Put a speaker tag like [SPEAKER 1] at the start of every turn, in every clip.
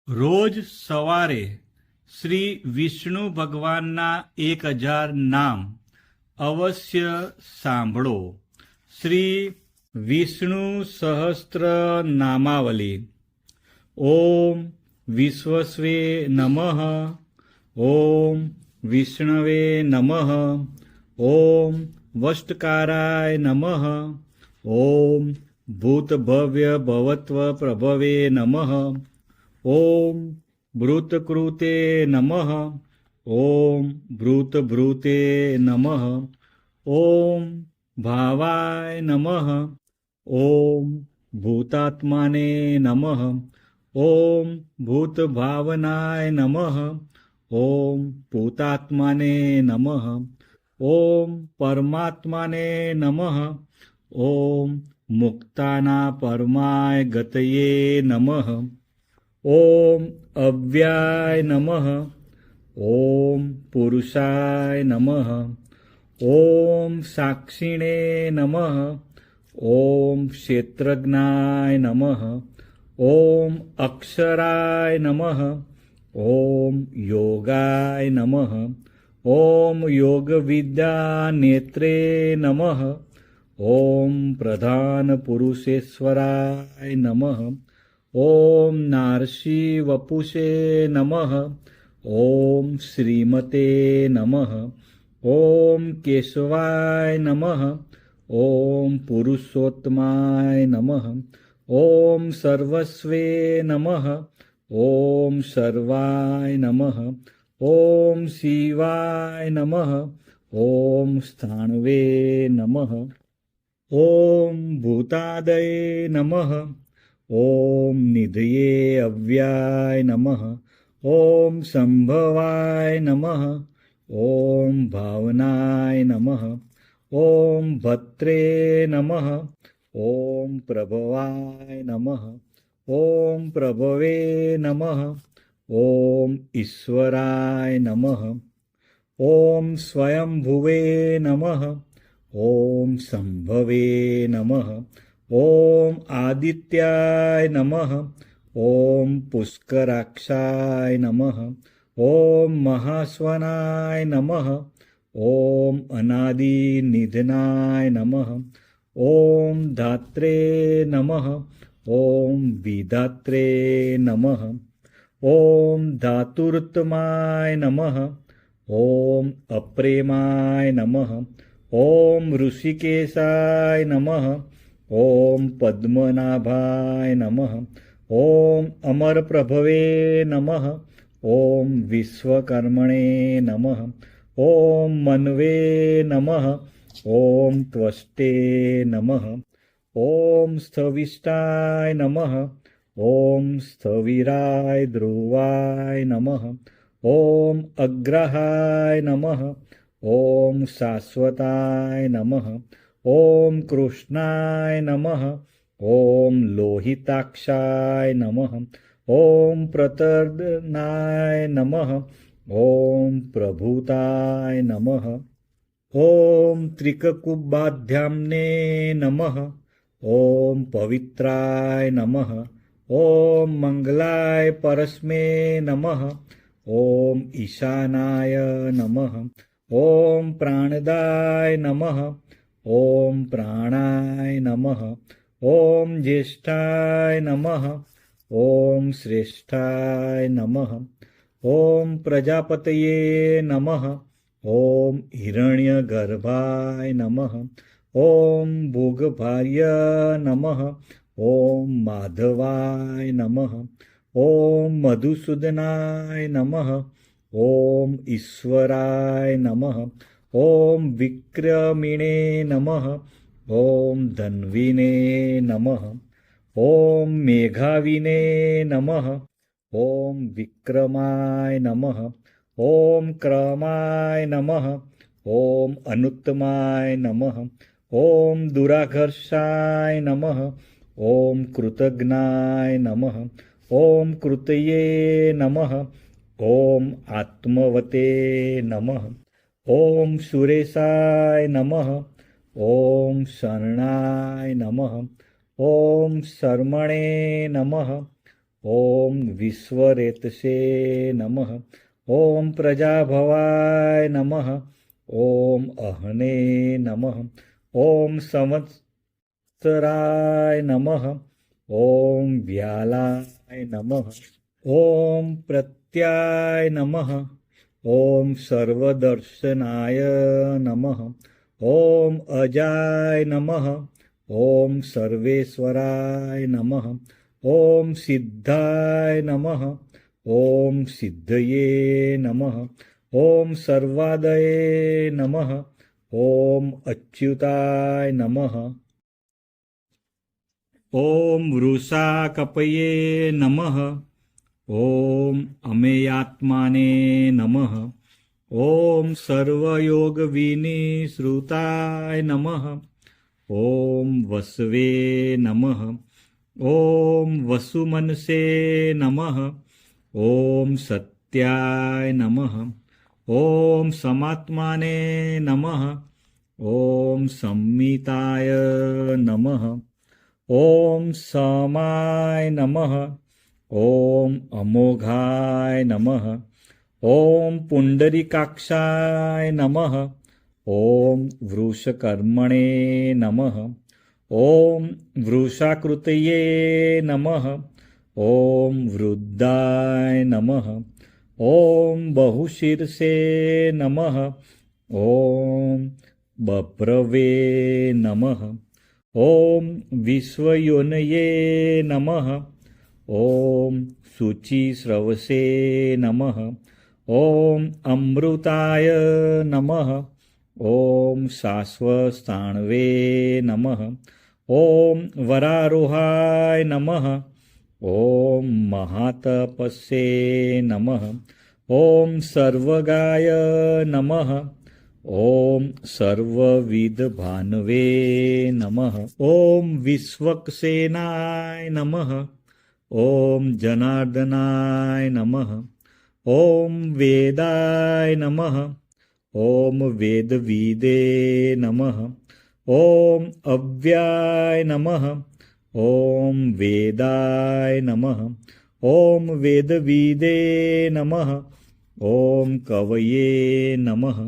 [SPEAKER 1] રોજ સવારે શ્રી વિષ્ણુ ભગવાનના 1000 નામ અવશ્ય સાંભળો. શ્રી વિષ્ણુ સહસ્ત્ર નામાવલી. ઓમ વિશ્વસ્વે નમઃ. ઓમ વિષ્ણવે નમઃ. ઓમ વષ્ટકારાય નમઃ. ઓમ ભૂતભવ્ય ભવત્વ પ્રભવે નમઃ. ઓમ ભૃતકૃતે નમઃ. ઓમ ભૃતભૃતે નમઃ. ઓમ ભાવાય નમઃ. ઓમ ભૂતાત્માને નમઃ. ઓમ ભૂતભાવનાય નમઃ. ઓમ ભૂતાત્માને નમઃ. ઓમ પરમાત્માને નમઃ. ઓમ મુક્તાના પરમાય ગતયે નમઃ. ઓમ અવ્યાય નમઃ. ઓમ પુરુષાય નમઃ. ઓમ સાક્ષિણે નમઃ. ઓમ ક્ષેત્રજ્ઞાય નમઃ. ઓમ અક્ષરાય નમઃ. ઓમ યોગાય નમઃ. ઓમ યોગવિદ્યા નેત્રે નમઃ. ઓમ પ્રધાન પુરુષેશ્વરાય નમઃ. ઓમ નારસી વપુષે નમઃ. ઓમ શ્રીમતે નમઃ. ઓમ કેશવાય નમઃ. ઓમ પુરુષોત્તમાય નમઃ. ઓમ સર્વસ્વે નમઃ. ઓમ સર્વાય નમઃ. ઓમ શિવાય નમઃ. ઓમ સ્થાણવે નમઃ. ઓમ ભૂતાદયે નમઃ. ઓમ નિધયે અવ્યાય નમઃ. ઓમ સંભવાય નમઃ. ઓમ ભાવનાય નમઃ. ઓમ ભત્રે નમઃ. ઓમ પ્રભવાય નમઃ. ઓમ પ્રભવે નમઃ. ઓમ ઈશ્વરાય નમઃ. ઓમ સ્વયંભુવે નમઃ. ઓમ સંભવે નમઃ. ઓમ આદિત્યાય નમઃ. ઓમ પુષ્કરાક્ષાય નમઃ. ઓમ મહાસ્વનાય નમઃ. ઓમ અનાદિનિધનાય નમઃ. ઓમ ધાત્રે નમઃ. ઓમ વિધાત્રે નમઃ. ઓમ ધાતુર્તમાય નમઃ. ઓમ અપ્રેમાય નમઃ. ઓમ ઋષિકેશાય નમઃ. ઓમ પદ્મનાભાય નમઃ. ઓમ અમરપ્રભવે નમઃ. ઓમ વિશ્વકર્મણે નમઃ. ઓમ મન્વે નમઃ. ઓમ ત્વષ્ટે નમઃ. ઓમ સ્થવિષ્ટાય નમઃ. ઓમ સ્થવિરાય ધ્રુવાય નમઃ. ઓમ અગ્રહાય નમઃ. ઓમ શાશ્વતાય નમઃ. ઓમ કૃષ્ણાય નમઃ. ઓમ લોહિતાક્ષાય નમઃ. ઓમ પ્રતર્દનાય નમઃ. ઓમ પ્રભુતાય નમઃ. ઓમ ત્રિકકુબાધ્યામ્ને નમઃ. ઓમ પવિત્રાય નમઃ. ઓમ મંગલાય પરસ્મે નમઃ. ઓમ ઈશાનાય નમઃ. ઓમ પ્રાણદાય નમઃ. ઓમ પ્રાણાય નમઃ. ઓમ જ્યેષ્ઠાય નમઃ. ઓમ શ્રેષ્ઠાય નમઃ. ઓમ પ્રજાપતયે નમઃ. ઓમ હિરણ્યગર્ભાય નમઃ. ઓમ ભોગભાર્ય નમઃ. ઓમ માધવાય નમઃ. ઓમ મધુસૂદનાય નમઃ. ઓમ ઈશ્વરાય નમઃ. ઓમ વિક્રમિણે નમઃ. ઓમ ધન્વીને નમઃ. ઓમ મેઘાવિને નમઃ. ઓમ વિક્રમાય નમઃ. ઓમ ક્રમાય નમઃ. ઓમ અનુત્તમાય નમઃ. ઓમ દુરાઘર્ષાય નમઃ. ઓમ કૃતજ્ઞાય નમઃ. ઓમ કૃતયે નમઃ. ઓમ આત્મવતે નમઃ. ઓમ સુરેશાય નમઃ. ઓમ શરણાય નમઃ. ઓમ શર્મણે નમઃ. ॐ विश्वरेतसे नमः। ॐ प्रजाभवाय नमः। ॐ अहने नमः। ॐ संवत्सराय नमः। ॐ व्यालाय नमः। ॐ प्रत्याय नमः। ॐ सर्वदर्शनाय नमः। ॐ अजाय नमः। ॐ सर्वेश्वराय नमः। ॐ सिद्धाय नमः। ॐ सिद्धये नमः। ॐ सर्वादये नमः। ॐ अच्युताय नमः। ॐ वृषाकपये नमः। ॐ अमेयात्माने नमः। ॐ सर्वयोगविनिश्रुताय नमः। ॐ वसवे नमः। ॐ वसुमनसे नमः। ॐ सत्याय नमः। ॐ समात्माने नमः। ॐ संमिताय नमः। ॐ समाय नमः। ॐ अमोघाय नमः। ॐ पुंडरीकाक्षाय नमः। ॐ वृषकर्मणे नमः। ॐ वृषाकृतये नमः। ॐ वृद्धाय नमः। ॐ बहुशीर्षे नमः। ॐ बभ्रवे नमः। ॐ विश्वयोनये नमः। ॐ शुचिस्रवसे नमः। ॐ अमृताय नमः। ॐ शाश्वतस्थाणवे नमः। ॐ वरारोहाय नमः। ॐ महातपस्ये नमः। ॐ सर्वगाय नमः। ॐ सर्वविधभानवे नमः। ॐ विश्वक्सेनाय नमः। ॐ जनार्दनाय नमः। ॐ वेदाय नमः। ॐ वेदविदे नमः। ॐ अव्याय नमः। ॐ वेदाय नमः। ॐ वेदविदे नमः। ॐ कवये नमः।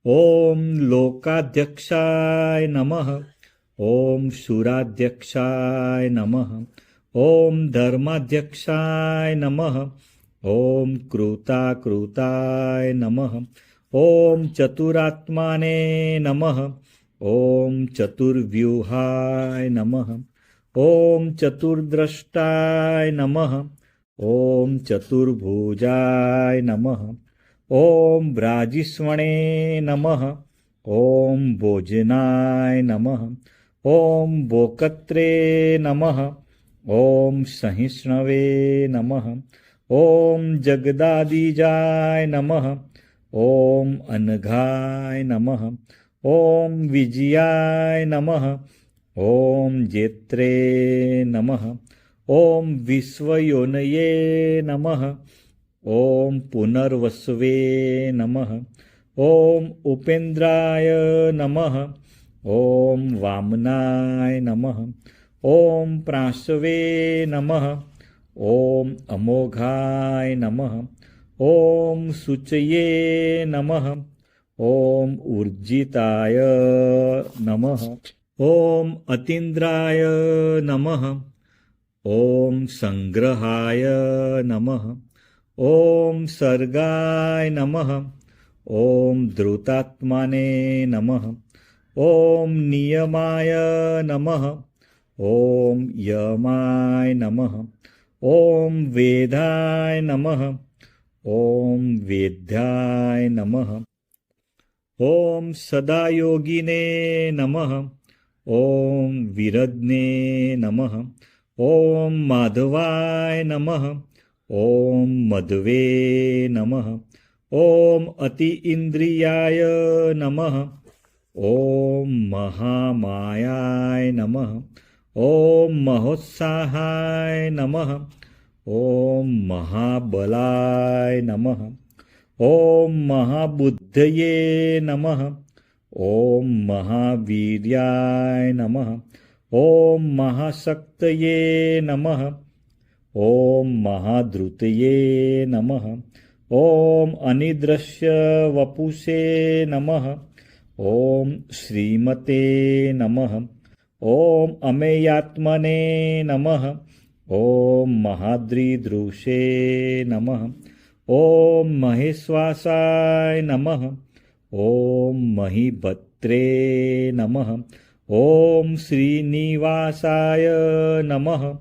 [SPEAKER 1] ॐ लोकाध्यक्षाय नमः। ॐ शूराध्यक्षाय नमः। ॐ धर्माध्यक्षाय नमः। ॐ कृताकृताय नमः। ॐ चतुरात्माने नमः। ॐ चतुर्व्यूहाय नमः। ॐ चतुर्द्रष्टाय नमः। ॐ चतुर्भुजाय नमः। ॐ ब्राजिस्वणे नमः। ॐ भोजनाय नमः। ॐ बोकत्रे नमः। ॐ सहिष्णवे नमः। ॐ जगदादिजाय नमः। ॐ अनघाय नमः। ॐ विजयाय नमः। ॐ जेत्रे नमः। ॐ विश्वयोनये नमः। ॐ पुनर्वसवे नमः। ॐ उपेन्द्राय नमः। ॐ वामनाय नमः। ॐ प्राशवे नमः। ॐ अमोघाय नमः। ॐ शुचये नमः। ॐ ऊर्जिताय नमः। ॐ अतीन्द्राय नमः। ॐ संग्रहाय नमः। ॐ सर्गाय नमः। ॐ धृतात्माने नमः। ॐ नियमाय नमः। ॐ यमाय नमः। ॐ वेदाय नमः। ॐ वेद्याय नमः। ॐ सदायोगिने नमः। ॐ विरज्ञे नमः। ॐ माधवाय नमः। ॐ मध्वे नमः। ॐ अति इंद्रियाय नमः। ॐ महामायाय नमः। ॐ महोत्साहाय नमः। ॐ महाबलाय नमः। ॐ महाबुद्धये नमः। ॐ महावीर्याय नमः। ॐ महाशक्तये नमः। ॐ महाधृतये नमः। ॐ अनिद्रश्य वपुषे नमः। ॐ श्रीमते नमः। ॐ अमेयात्मने नमः। ॐ महाद्रिदृशे नमः। ॐ महेश्वासाय नमः। ॐ महीभद्रे नमः। ॐ श्रीनिवासाय नमः।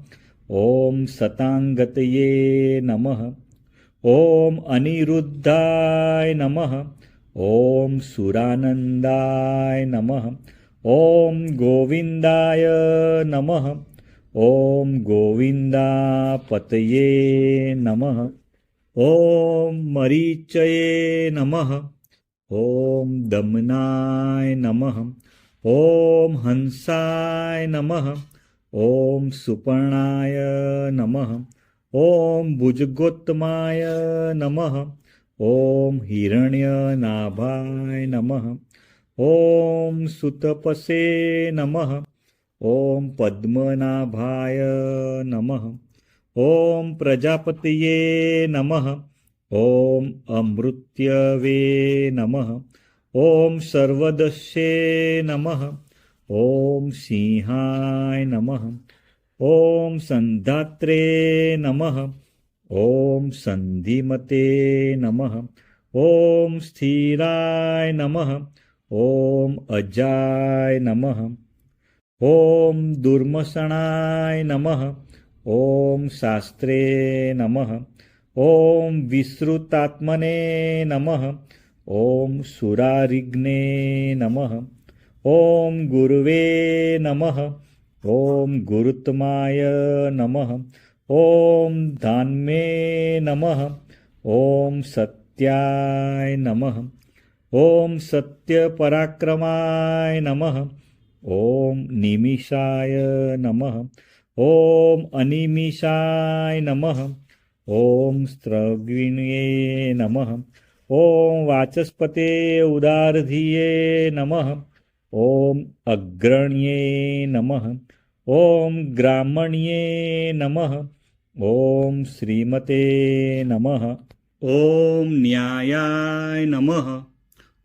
[SPEAKER 1] ॐ सताङ्गतये नमः। ॐ अनिरुद्धाय नमः। ॐ सुरानन्दाय नमः। ॐ गोविन्दाय नमः। ॐ गोविन्दापतये नमः। ॐ मरीचये नमः। ॐ दमनाय नमः। ॐ हंसाय नमः। ॐ सुपर्णाय नमः। ॐ भुजगोत्तमाय नमः। ॐ हिरण्यनाभाय नमः। ॐ सुतपसे नमः। ॐ पद्मनाभाय नमः। ॐ प्रजापतये नमः। ॐ अमृत्यवे नमः। ॐ सर्वदस्ये नमः। ॐ सिंहाय नमः। ॐ सन्धात्रे नमः। ॐ सन्धिमते नमः। ॐ स्थिराय नमः। ॐ अजाय नमः। ॐ दुर्मसणाय नमः। ॐ शास्त्रे नमः। ॐ विश्रुतात्मने नमः। ॐ सुरारिग्ने नमः। ॐ गुरुवे नमः। ॐ गुरुत्माय नमः। ॐ धान्मे नमः। ॐ सत्याय नमः। ॐ सत्यपराक्रमाय नमः। ॐ निमिषाय नमः। ॐ अनिमिषाय नमः। ॐ स्त्रविण्ये नमः। ॐ वाचस्पते उदारधिये नमः। ॐ अग्रण्ये नमः। ॐ ग्रामण्ये नमः। ॐ श्रीमते नमः। ॐ न्यायाय नमः।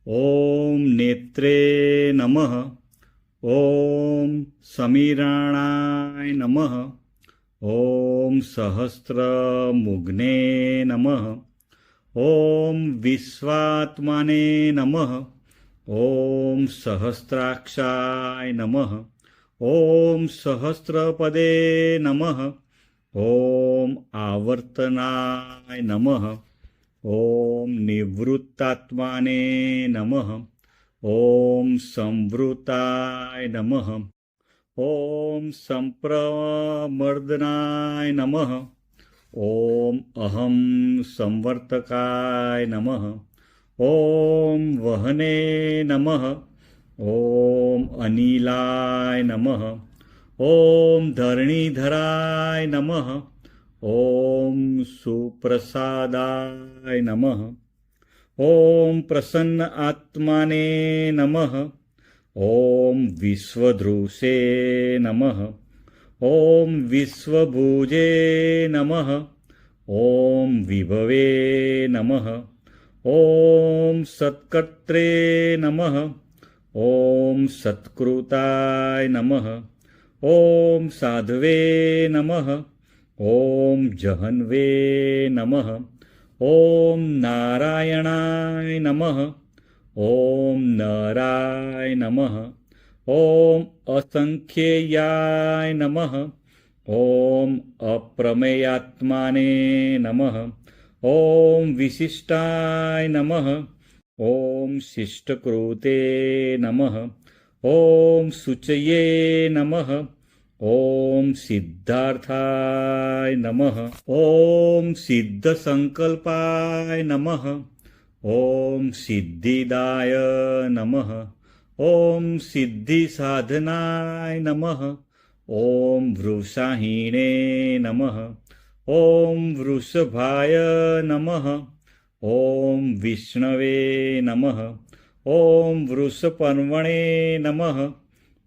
[SPEAKER 1] ॐ नेत्रे नमः। ॐ समीराणाय नमः। ॐ सहस्रमुग्ने नमः। ॐ विश्वात्मने नमः। ॐ सहस्राक्षाय नमः। ॐ सहस्रपदे नमः। ॐ आवर्तनाय नमः। ॐ निवृत्तात्माने नमः। ॐ संवृताय नमः। ॐ संप्रमर्दनाय नमः। ॐ अहं संवर्तकाय नमः। ॐ वहने नमः। ॐ अनिलाय नमः। ॐ धरणीधराय नमः। ॐ सुप्रसादाय नमः। ॐ प्रसन्न आत्माने नमः। ॐ विश्वधृषे नमः। ॐ विश्वभुजे नमः। ॐ विभवे नमः। ॐ सत्कर्त्रे नमः। ॐ सत्कृताय नमः। ॐ साधवे नमः। ॐ जहन्वे नमः। ॐ नारायणाय नमः। ॐ नराय नमः। ॐ असंख्येयाय नमः। ॐ अप्रमेयात्माने नमः। ॐ विशिष्टाय नमः। ॐ शिष्टकृते नमः। ॐ शुचये नमः। ॐ सिद्धार्थाय नमः। ॐ सिद्धसंकल्पाय नमः। ॐ सिद्धिदाय नमः। ॐ सिद्धिसाधनाय नमः। ॐ वृषाहीणे नमः। ॐ वृषभाय नमः। ॐ विष्णवे नमः। ॐ वृषपर्वणे नमः।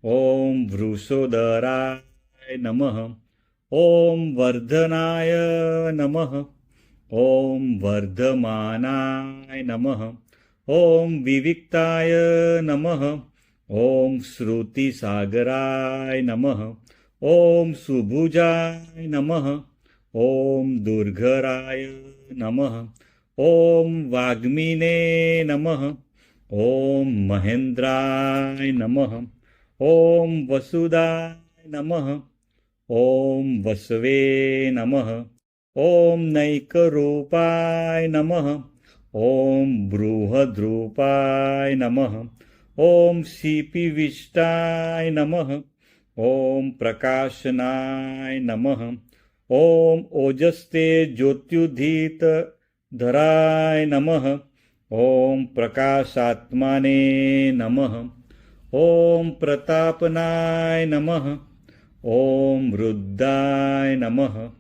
[SPEAKER 1] ॐ वृषोदराय नमः। ॐ वर्धनाय नमः। ॐ वर्धमानाय नमः। ॐ विविक्ताय नमः। ॐ श्रुतिसागराय नमः। ॐ सुभुजाय नमः। ॐ दुर्धराय नमः। ॐ वाग्मिने नमः। ॐ महेन्द्राय नमः। ॐ वसुदाय नमः। ॐ वसवे नमः। ॐ नैकरूपाय नमः। ॐ बृहद्रूपाय नमः। ॐ शिपिविष्टाय नमः। ॐ प्रकाशनाय नमः। ॐ ओजस्ते ज्योत्युदित धराय नमः। ॐ प्रकाशात्माने नमः। ॐ प्रतापनाय नमः। ॐ वृद्धाय नमः।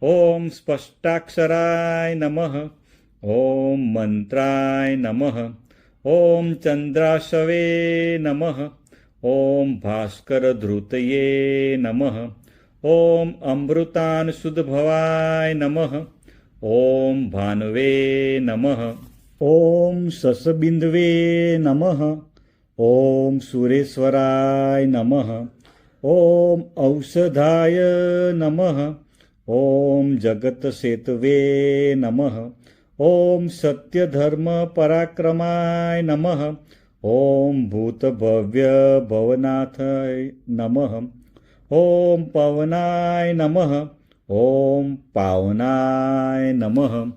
[SPEAKER 1] ॐ स्पष्टाक्षराय नमः। ॐ मंत्राय नमः। ॐ चंद्राशवे नमः। ॐ भास्करधृतये नमः। ॐ अमृतानसुदभवाय नमः। ॐ भानवे नमः। ॐ ससबिंदवे नमः। ॐ सुरेश्वराय नमः। ॐ औषधाय नमः। ॐ जगतसेतवे नमः। ॐ सत्यधर्मपराक्रमाय नमः। ॐ भूतभव्यभवनाथाय नमः। ॐ पवनाय नमः। ॐ पावनाय नमः।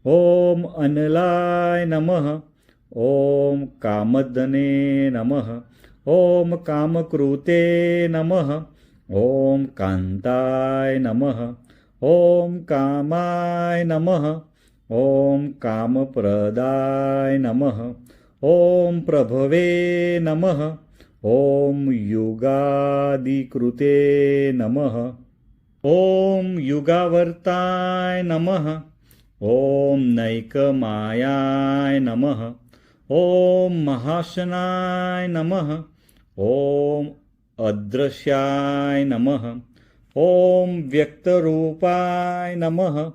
[SPEAKER 1] ॐ अनलाय नमः। ॐ कामधने नमः। ॐ कामकृते नमः। ॐ कान्ताय नमः। ॐ कामाय नमः। ॐ कामप्रदाय नमः। ॐ प्रभवे नमः। ॐ युगादिकृते नमः। ॐ युगावर्ताय नमः। ॐ नैकमायाय नमः। ॐ महाशनाय नमः। ॐ अदृश्याय नमः। ॐ व्यक्तरूपाय नमः।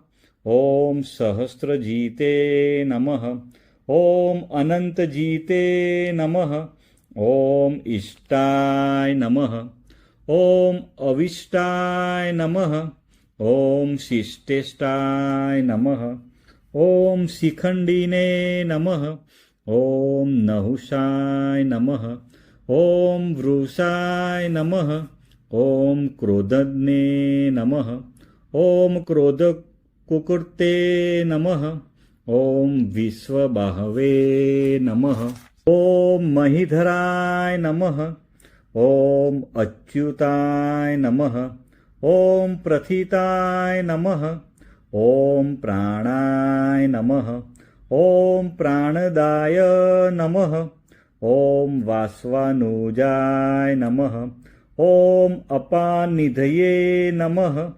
[SPEAKER 1] ॐ सहस्रजीते नमः। ॐ अनन्तजीते नमः। ॐ इष्टाय नमः। ॐ अविष्टाय नमः। ॐ शिष्टेष्टाय नमः। ॐ शिखण्डिने नमः। ॐ नहुषाय नमः। ॐ वृषाय नमः। ॐ क्रोधज्ञे नमः। ॐ क्रोधकुकुर्ते नमः। ॐ विश्वबाहवे नमः। ॐ महीधराय नमः। ॐ अच्युताय नमः। ॐ प्रथिताय नमः। ॐ प्राणाय नमः। ॐ प्राणदाय नमः। ॐ वासवानुजाय नमः। ॐ अपानिधये नमः।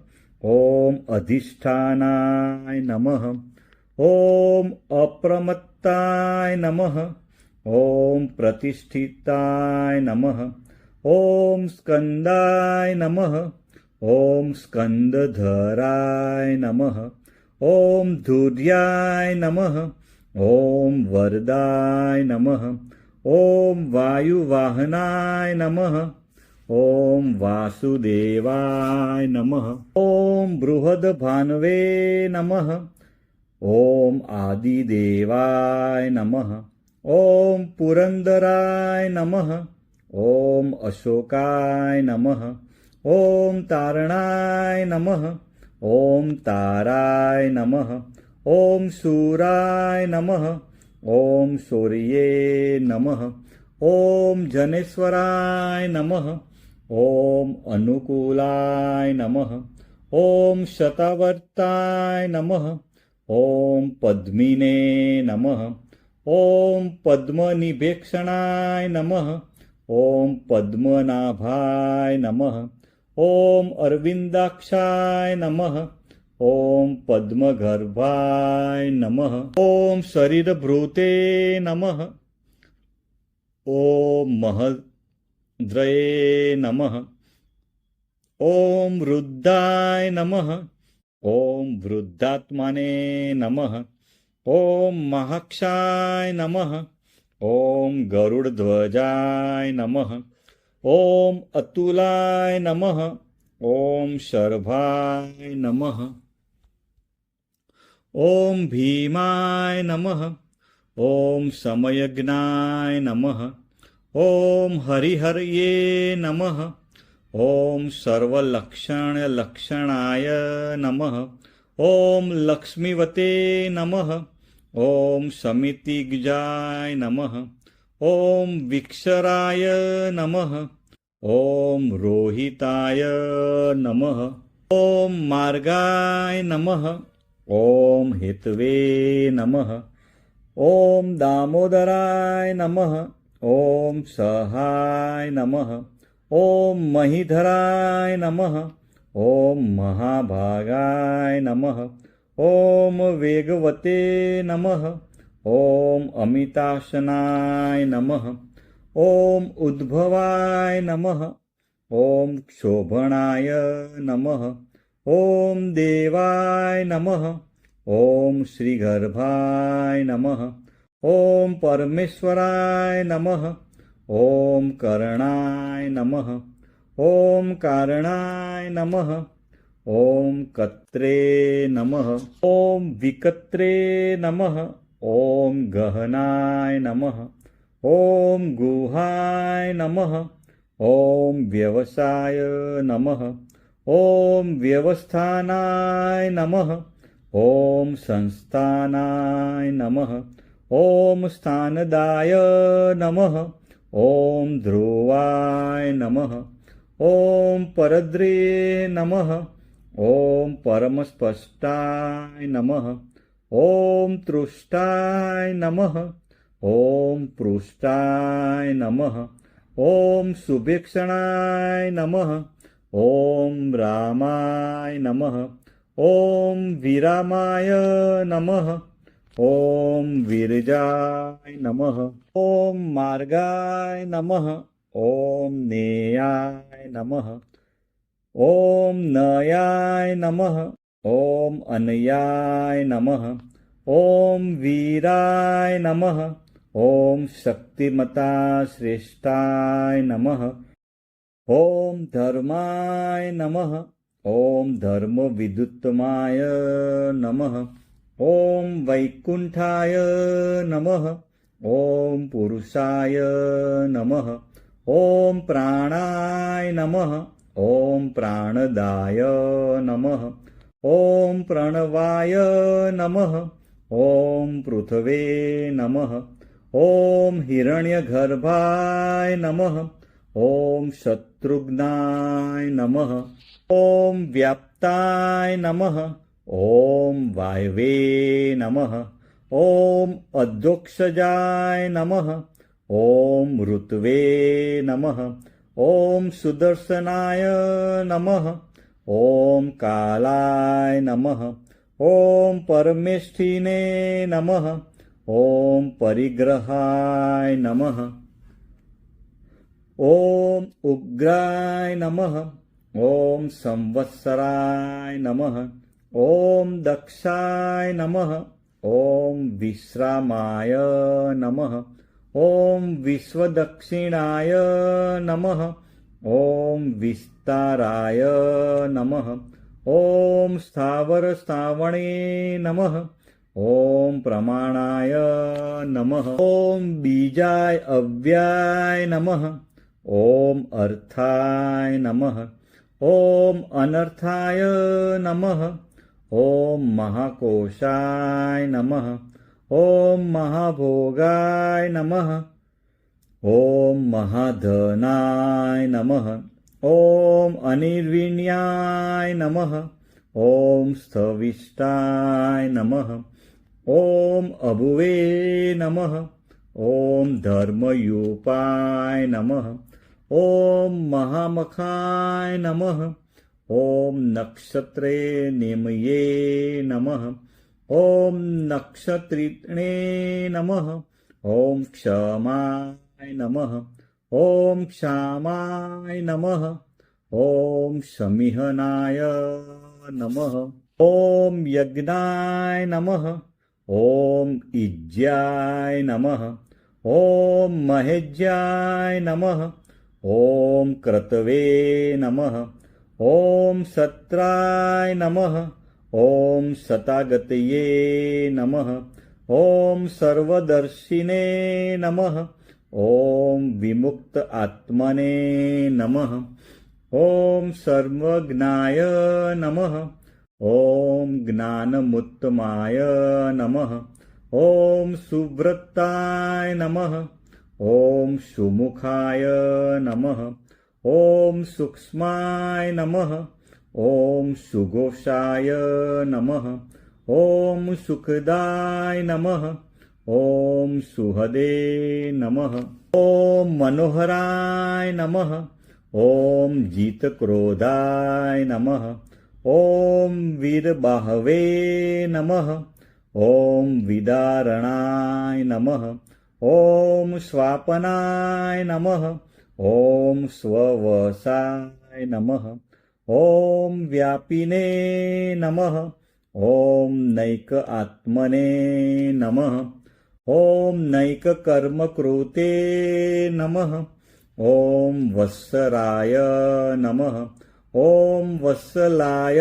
[SPEAKER 1] ॐ अधिष्ठानाय नमः। ॐ अप्रमत्ताय नमः। ॐ प्रतिष्ठिताय नमः। ॐ स्कन्दाय नमः। ॐ स्कन्दधराय नमः। ॐ धुर्याय नमः। ॐ वरदाय नमः। ॐ वायुवाहनाय नमः। ॐ वासुदेवाय नमः। ॐ बृहद्भानवे नमः। ॐ आदिदेवाय नमः। ॐ पुरन्दराय नमः। ॐ अशोकाय नमः। ॐ तारणाय नमः। ॐ ताराय नमः। ॐ शूराय नमः। ॐ शौर्ये नमः। ॐ जनेश्वराय नमः। ॐ अनुकूलाय नमः। ॐ शतावर्ताय नमः। ॐ पद्मिने नमः। ॐ पद्मनिभेक्षणाय नमः। ॐ पद्मनाभाय नमः। ॐ अरविन्दाक्षाय नमः। ॐ पद्मगर्भाय नमः। ॐ शरीरभृते नमः। ॐ महद्रये नमः। ओम वृद्धाय नमः. ओम वृद्धात्माने नमः. ओम महाक्षाय नमः. ओम गरुडध्वजाय नमः. ओम अतुलाय नमः. ओम शर्भाय नमः. ओम भीमाय नमः. ओम समयज्ञाय नमः. ओम हरिहरये नमः. ओम सर्वलक्षणलक्षणाय नमः. ओम लक्ष्मीवते नमः. ओम समितिज्ञाय नमः. ओम विक्षराय नमः. ओम रोहिताय नमः. ओम मार्गाय नमः. ओम हेतवे नमः. ओम दामोदराय नमः. ओम सहाय नमः. ओम महीधराय नमः. ओम महाभागाय नमः. ओम वेगवते नमः. ओम अमिताशनाय नमः. ओम उद्भवाय नमः. ओम क्षोभणाय नमः. ओम देवाय नमः. ओम श्रीगर्भाय नमः. ओम परमेश्वराय नमः. ओम करणाय नमः. ओम कारणाय नमः. ओम कत्रे नमः. ओम विकत्रे नमः. ओम गहनाय नमः. ओम गुहाय नमः. ओम व्यवसाय नमः. ओम व्यवस्थानाय नमः. ओम संस्थानाय नमः. ओम स्थानदाय नमः. ओम ध्रुवाय नमः. ओम परद्रे नमः. ओम परमस्पष्टाय नमः. ओम तृष्टाय नमः. ओम पृष्ठाय नमः. ओम सुभीक्षणाय नमः. ओम रामाय नमः. ओम विरामाय नमः. ओम विरजाय नमः. ओम मार्गाय नमः. ओम नेयाय नमः. ओम नयाय नमः. ओम अनयाय नमः. ओम वीराय नमः. ओम शक्तिमता श्रेष्ठाय नमः. ओम धर्माय नमः. ओम धर्मविदुत्तमाय नमः. ओम वैकुंठाय नमः. ओम पुरुषाय नमः. ओम प्राणाय नमः. ओम प्राणदाय नमः. ओम प्रणवाय नमः. ओम पृथ्वे नमः. ओम हिरण्यगर्भाय नमः. ओम शत्रुघ्नाय नमः. ओम व्याप्ताय नमः. ओम वायवे नमः. ओम अध्योक्षजाय नमः. ओम ऋतवे नमः. ओम सुदर्शनाय नमः. ओम कालाय नमः. ओम परमेष्ठिने नमः. ओम परिग्रहाय नमः. ओम उग्राय नमः. ओम संवत्सराय नमः. ओम दक्षाय नमः. ओम विश्रामाय नमः. ओम विश्वदक्षिणाय नमः. ओम विस्ताराय नमः. ओम स्थावर स्थावणे नमः. ओम प्रमाणाय नमः. ओम बीजाय अव्याय नमः. ओम अर्थाय नमः. ओम अनर्थाय नमः. ओम महाकोशाय नमः. ओम महाभोगाय नमः. ओम महाधनाय नमः. ओम अनिर्विण्याय नमः. ओम स्थविष्टाय नमः. ओम अभुवे नमः. ओम धर्मयूपाय नमः. ओम महामखाय नमः. ओम नक्षत्रे निमये नमः. ओम नक्षत्रिणे नमः. ओम क्षमाय नमः. ओम क्षामाय नमः. ॐ शमिहनाय नमः। ॐ यज्ञाय नमः। ॐ इज्याय नमः। ॐ महेज्याय नमः। ॐ क्रतवे नमः। ॐ सत्राय नमः। ॐ शतागतये नमः। ॐ सर्वदर्शिने नमः। ॐ विमुक्त आत्मने नमः। ॐ सर्वज्ञाय नमः। ॐ ज्ञानमुत्तमाय नमः। ॐ सुव्रताय नमः। ॐ सुमुखाय नमः। ॐ सूक्ष्माय नमः। ॐ सुघोषाय नमः। ॐ सुखदाय नमः। ॐ सुहदे नमः। ॐ मनोहराय नमः। ॐ जितक्रोधाय नमः। ॐ वीरबाहवे नमः। ॐ विदारणाय नमः। ॐ स्वापनाय नमः। ॐ स्ववसाय नमः। ॐ व्यापिने नमः। ॐ नैक आत्मने नमः। ॐ नैक कर्मकृते नमः। ॐ वत्सराय नमः। ॐ वत्सलाय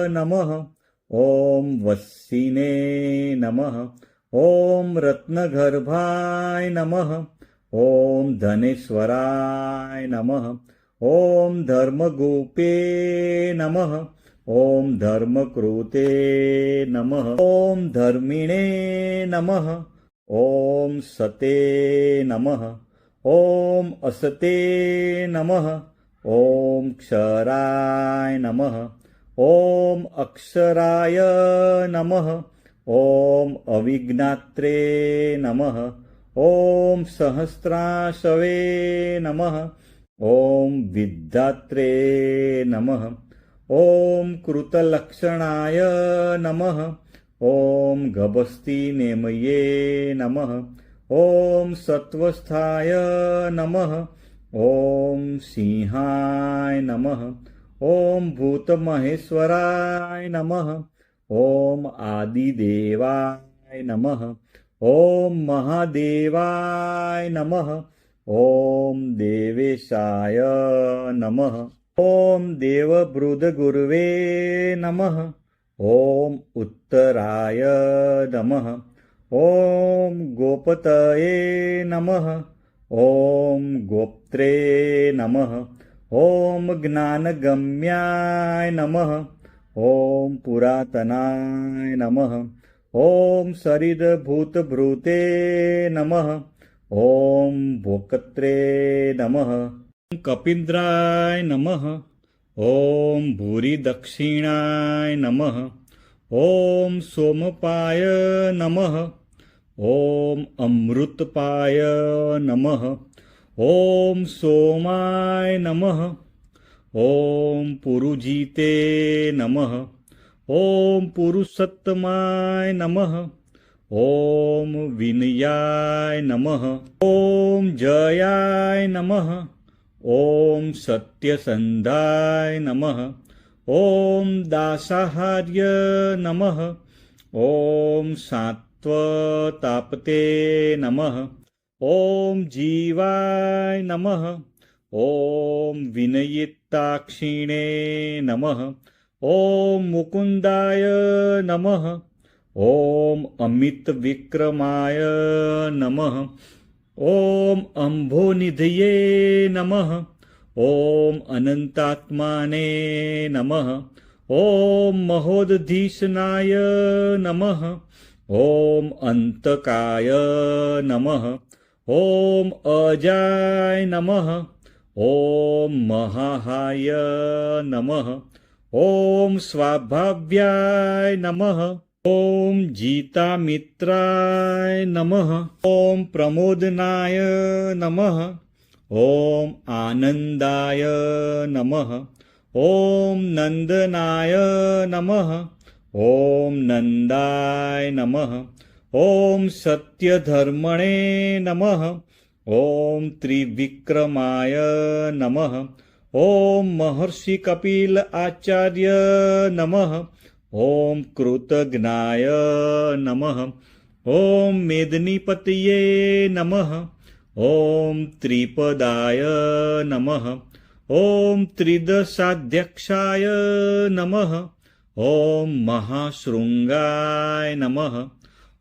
[SPEAKER 1] नमः। ॐ वत्सिने नमः। ॐ रत्नगर्भाय नमः। ॐ धनेश्वराय नमः। ॐ धर्मगोपे नमः। ॐ धर्मकृते नमः। ॐ धर्मिणे नमः। ॐ सते नमः। ॐ असते नमः। ॐ क्षराय नमः। ॐ अक्षराय नमः। ॐ अविज्ञात्रे नमः। ॐ सहस्राशवे नमः। ॐ विद्धात्रे नमः। ॐ कृतलक्षणाय नमः। ॐ गभस्तिनेमये नमः। ॐ सत्वस्थाय नमः। ॐ सिंहाय नमः। ॐ भूतमहेश्वराय नमः। ॐ आदिदेवाय नमः। ॐ महादेवाय नमः। ॐ देवेशाय नमः। ॐ देवबृहद्गुरवे नमः। ॐ उत्तराय नमः। ॐ गोपतये नमः। ॐ गोप्त्रे नमः। ॐ ज्ञानगम्याय नमः। ॐ पुरातनाय नमः। ॐ शरीरभूतभृते नमः। ॐ भोक्त्रे नमः। कपीन्द्राय नमः। ॐ भूरिदक्षिणाय नमः। ॐ सोमपाय नमः। ॐ अमृतपाय नमः। ॐ सोमाय नमः। ॐ पुरुजिते नमः। ॐ पुरुषोत्तमाय नमः। ॐ विनयाय नमः। ॐ जयाय नमः। ॐ सत्यसन्धाय नमः। ॐ दासाहार्य नमः। ॐ सात्वतापते नमः। ॐ जीवाय नमः। ॐ विनयिताक्षिणे नमः। ॐ मुकुन्दाय नमः। ॐ अमितविक्रमाय नमः। ॐ अम्भोनिधये नमः। ॐ अनन्तात्माने नमः। ॐ महोदधीशनाय नमः। ॐ अन्तकाय नमः। ॐ अजाय नमः। ॐ महाहाय नमः। ॐ स्वाभाव्याय नमः। ॐ जितामित्राय नमः। ॐ प्रमोदनाय नमः। ॐ आनन्दाय नमः। ॐ नन्दनाय नमः। ॐ नन्दाय नमः। ॐ सत्यधर्मणे नमः। ॐ त्रिविक्रमाय नमः। ॐ महर्षि कपिल आचार्य नमः। ॐ कृतज्ञाय नमः। ॐ मेदिनीपतये नमः। ॐ त्रिपदाय नमः। ॐ त्रिदशाध्यक्षाय नमः। ॐ महाशृङ्गाय नमः।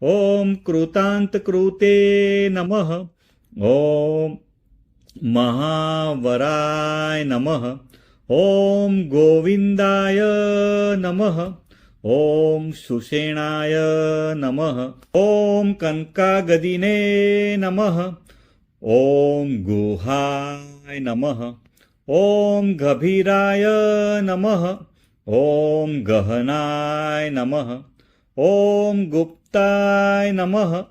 [SPEAKER 1] ॐ कृतान्तकृते नमः। ॐ महावराय नमः। ॐ गोविन्दाय नमः। ॐ सुषेणाय नमः। ॐ कनकागदिने नमः। ॐ गुहाय नमः। ॐ गभीराय नमः। ॐ गहनाय नमः। ॐ गुप्ताय नमः।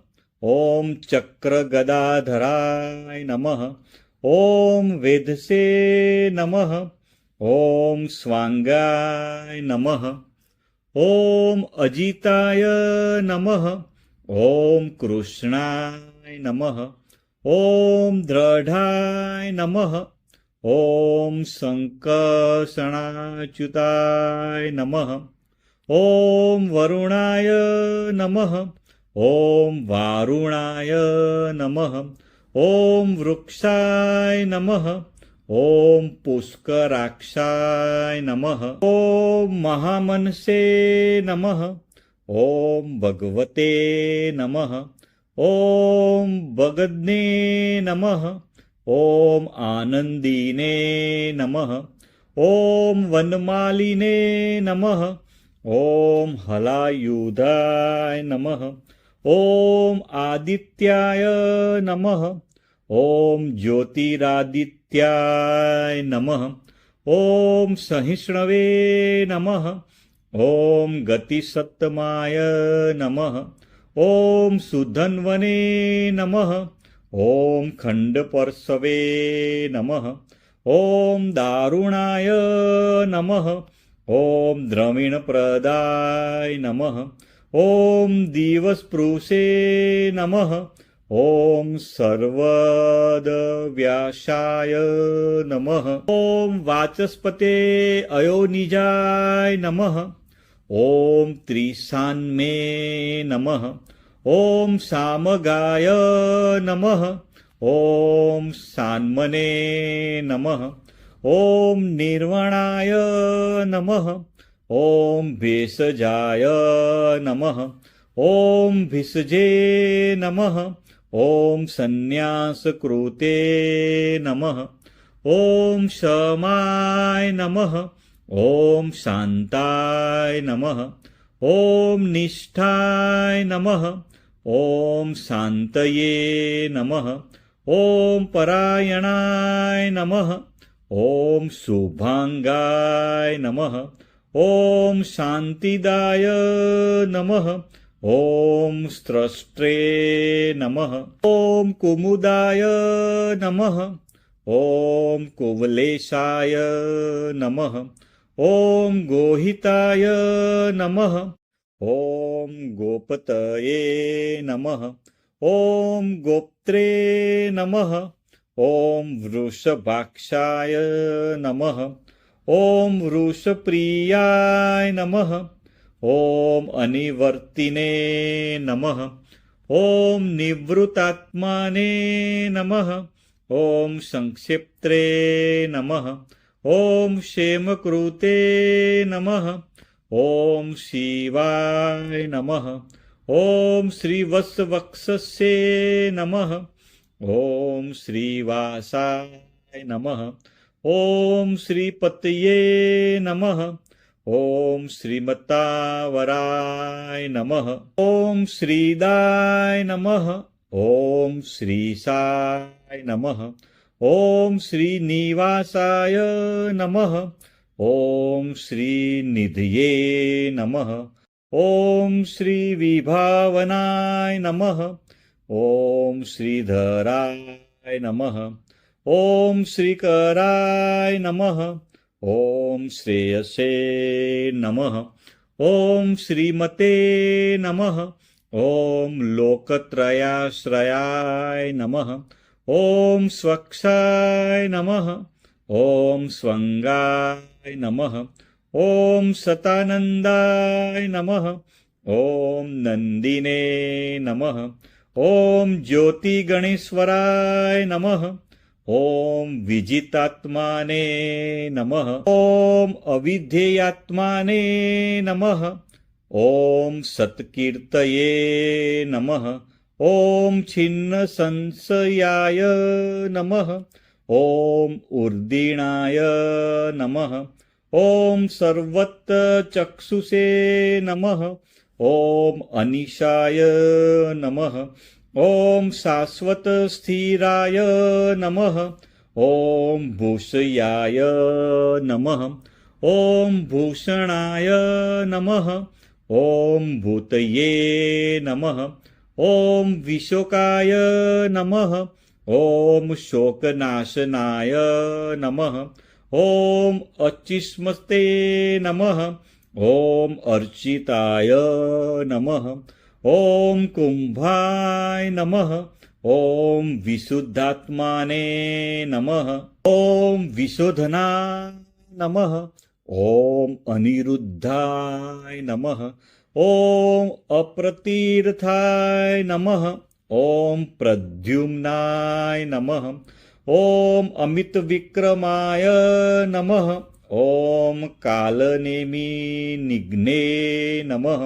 [SPEAKER 1] ॐ चक्रगदाधराय नमः। ॐ वेधसे नमः। ॐ स्वाङ्गाय नमः। ॐ अजिताय नमः। ॐ कृष्णाय नमः। ॐ दृढाय नमः। ॐ सङ्कर्षणाच्युताय नमः। ॐ वरुणाय नमः। ॐ वारुणाय नमः। ॐ वृक्षाय नमः। ॐ पुष्कराक्षाय नमः। ॐ महामनसे नमः। ॐ भगवते नमः। ॐ भगज्ञे नमः। ॐ आनन्दीने नमः। ॐ वनमालिने नमः। ॐ हलायुधाय नमः। ॐ आदित्याय नमः। ॐ ज्योतिरादित्याय नमः। ॐ सहिष्णवे नमः। ॐ गतिसत्तमाय नमः। ॐ सुधन्वने नमः। ॐ खण्डपर्शवे नमः। ॐ दारुणाय नमः। ॐ द्रविणप्रदाय नमः। ॐ दिवस्पृशे नमः। ॐ सर्वदव्यासाय नमः। ॐ वाचस्पते अयोनिजाय नमः। ॐ त्रिसान्मे नमः। ॐ सामगाय नमः। ॐ सान्मने नमः। ॐ निर्वाणाय नमः। ॐ भेषजाय नमः। ॐ भिषजे नमः। ॐ संन्यासकृते नमः। ॐ शमाय नमः। ॐ शान्ताय नमः। ॐ निष्ठाय नमः। ॐ शान्तये नमः। ॐ परायणाय नमः। ॐ शुभाङ्गाय नमः। ॐ शान्तिदाय नमः। ॐ स्रष्टे नमः। ॐ कुमुदाय नमः। ॐ कुवलेशाय नमः। ॐ गोहिताय नमः। ॐ गोपतये नमः। ॐ गोप्त्रे नमः। ॐ वृषभाक्षाय नमः। ॐ वृषप्रियाय नमः। ॐ अनिवर्तिने नमः। ॐ निवृत्तात्मने नमः। ॐ संक्षिप्त्रे नमः। ॐ क्षेमकृते नमः। ॐ शिवाय नमः। ॐ श्रीवत्सवक्षसे नमः। ॐ श्रीवासाय नमः। ॐ श्रीपतये नमः। ॐ श्रीमतावराय नमः। ॐ श्रीदाय नमः। ॐ श्रीशाय नमः। ॐ श्रीनिवासाय नमः। ॐ श्रीनिधये नमः। ॐ श्रीविभावनाय नमः। ॐ श्रीधराय नमः। ॐ श्रीकराय नमः। ॐ श्रेयसे नमः। ॐ श्रीमते नमः। ॐ लोकत्रयाश्रयाय नमः। ॐ स्वक्षाय नमः। ॐ स्वङ्गाय नमः ॐ सतानन्दाय नमः ॐ नन्दिने नमः ॐ ज्योतिगणेश्वराय नमः ॐ विजितात्माने नमः ॐ अविधेयात्माने नमः ॐ सत्कीर्तये नमः ॐ छिन्नसंशयाय नमः ॐ उर्दिणाय नमः ॐ सर्वतचक्षुषे नमः ॐ अनिशाय नमः ॐ शाश्वतस्थिराय नमः ॐ भूषयाय नमः ॐ भूषणाय नमः ॐ भूतये नमः ॐ विशोकाय नमः ॐ शोकनाशनाय नमः ॐ अचिष्मस्ते नमः ॐ अर्चिताय नमः ॐ कुम्भाय नमः ॐ विशुद्धात्माने नमः ॐ विशोधनाय नमः ॐ अनिरुद्धाय नमः ॐ अप्रतीर्थाय नमः ॐ प्रद्युम्नाय नमः ॐ अमितविक्रमाय नमः ॐ कालनेमिनिघ्ने नमः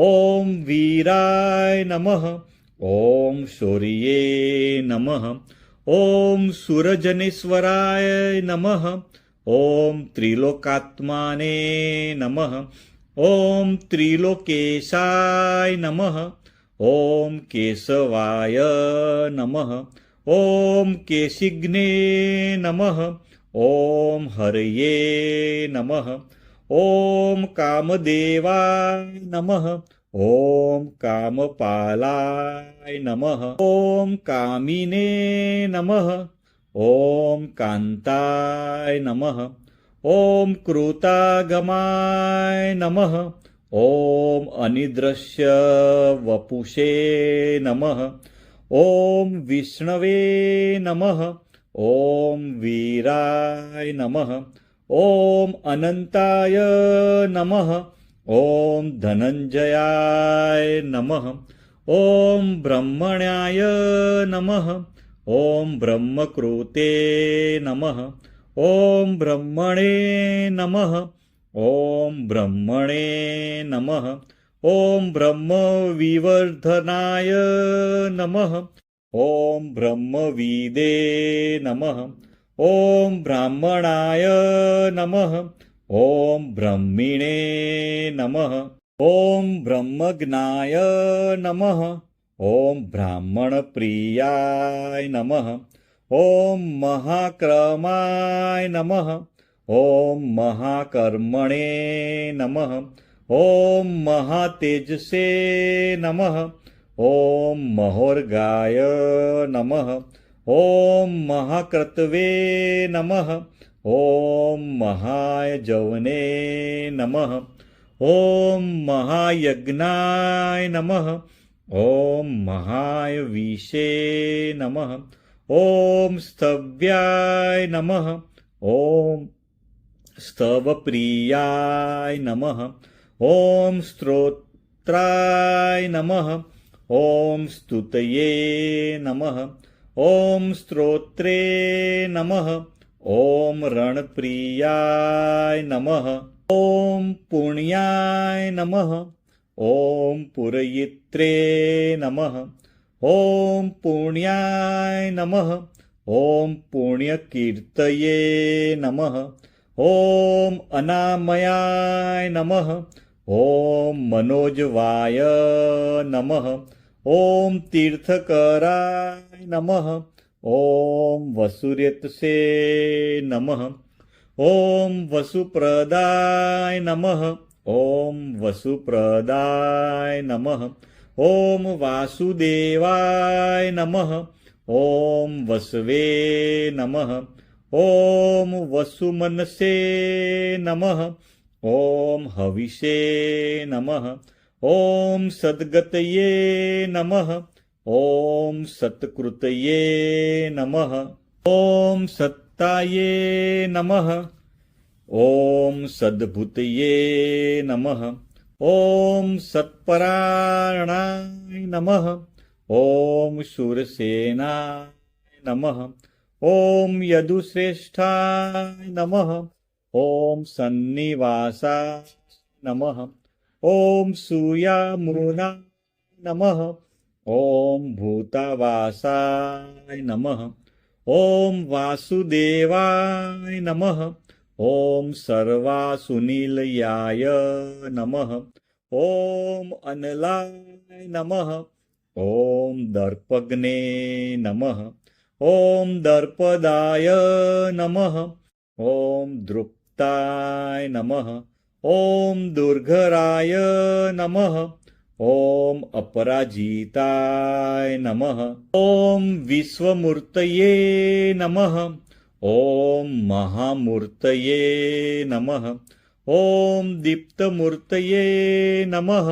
[SPEAKER 1] ॐ वीराय नमः ॐ शौर्ये नमः ॐ सुरजनेश्वराय नमः ॐ त्रिलोकात्माने नमः ॐ त्रिलोकेशाय नमः ॐ केशवाय नमः ॐ केशिग्ने नमः ॐ हरये नमः ॐ कामदेवाय नमः ॐ कामपालाय नमः ॐ कामिने नमः ॐ कान्ताय नमः ॐ कृतागमाय नमः ॐ अनिदृश्य वपुषे नमः ॐ विष्णवे नमः ॐ वीराय नमः ॐ अनन्ताय नमः ॐ धनञ्जयाय नमः ॐ ब्रह्मण्याय नमः ॐ ब्रह्मकृते नमः ॐ ब्रह्मणे नमः ॐ ब्रह्मणे नमः ॐ ब्रह्मविवर्धनाय नमः ॐ ब्रह्मविदे नमः ॐ ब्राह्मणाय नमः ॐ ब्रह्मिणे नमः ॐ ब्रह्मज्ञाय नमः ॐ ब्राह्मणप्रियाय नमः ॐ महाक्रमाय नमः ॐ महाकर्मणे नमः ॐ महातेजसे नमः ॐ महोर्गाय नमः ॐ महाक्रतवे नमः ॐ महायजवने नमः ॐ महायज्ञाय नमः ॐ महायविषे नमः ॐ स्तव्याय नमः ॐ स्तवप्रियाय नमः ॐ स्तोत्राय नमः ॐ स्तुतये नमः ॐ स्तोत्रे नमः ॐ रणप्रियाय नमः ॐ पुण्याय नमः ॐ पुरयित्रे नमः ॐ पुण्याय नमः ॐ पुण्यकीर्तये नमः ॐ अनामयाय नमः ॐ मनोजवाय नमः ॐ तीर्थकराय नमः ॐ वसुरेतसे नमः ॐ वसुप्रदाय नमः ॐ वसुप्रदाय नमः ॐ वासुदेवाय नमः ॐ वसवे नमः ॐ वसुमनसे नमः ॐ हविषे नमः ॐ सद्गतये नमः ॐ सत्कृतये नमः ॐ सद्भक्ताये नमः. ॐ सद्भूतये नमः. ॐ सत्परायणाय नमः. ॐ शूरसेनाय नमः. ॐ यदुश्रेष्ठाय नमः. ॐ सन्निवासाय नमः. ॐ सूयामुनाय नमः. ॐ भूतावासाय नमः. ॐ वासुदेवाय नमः. ॐ सर्वासुनिलयाय नमः. ॐ अनलाय नमः. ॐ दर्पग्ने नमः. ॐ दर्पदाय नमः. ॐ दृप्ताय नमः. ॐ दुर्घराय नमः. ॐ अपराजिताय नमः. ॐ विश्वमूर्तये नमः. ॐ महामूर्तये नमः. ॐ दीप्तमूर्तये नमः.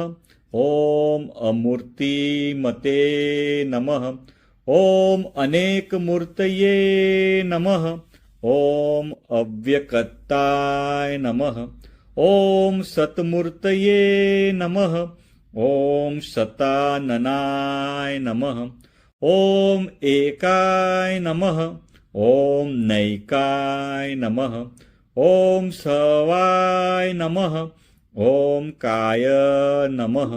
[SPEAKER 1] ॐ अमूर्तिमते नमः. ॐ अनेकमूर्तये नमः. ॐ अव्यक्ताय नमः. ॐ सत्मूर्तये नमः. ॐ शताननाय नमः. ॐ एकाय नमः. ॐ नैकाय नमः. ॐ सवाय नमः. ॐ काय नमः.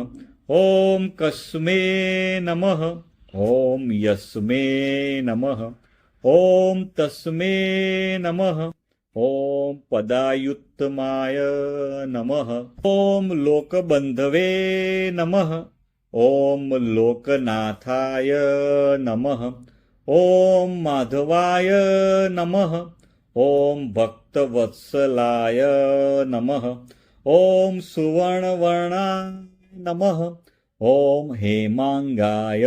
[SPEAKER 1] ॐ कस्मे नमः. ॐ यस्मे नमः. ॐ तस्मे नमः. ॐ पदायुत्तमाय नमः. ॐ लोकबन्धवे नमः. ॐ लोकनाथाय नमः. ॐ माधवाय नमः. ॐ भक्तवत्सलाय नमः. ॐ सुवर्णवर्णाय नमः. ॐ हेमांगाय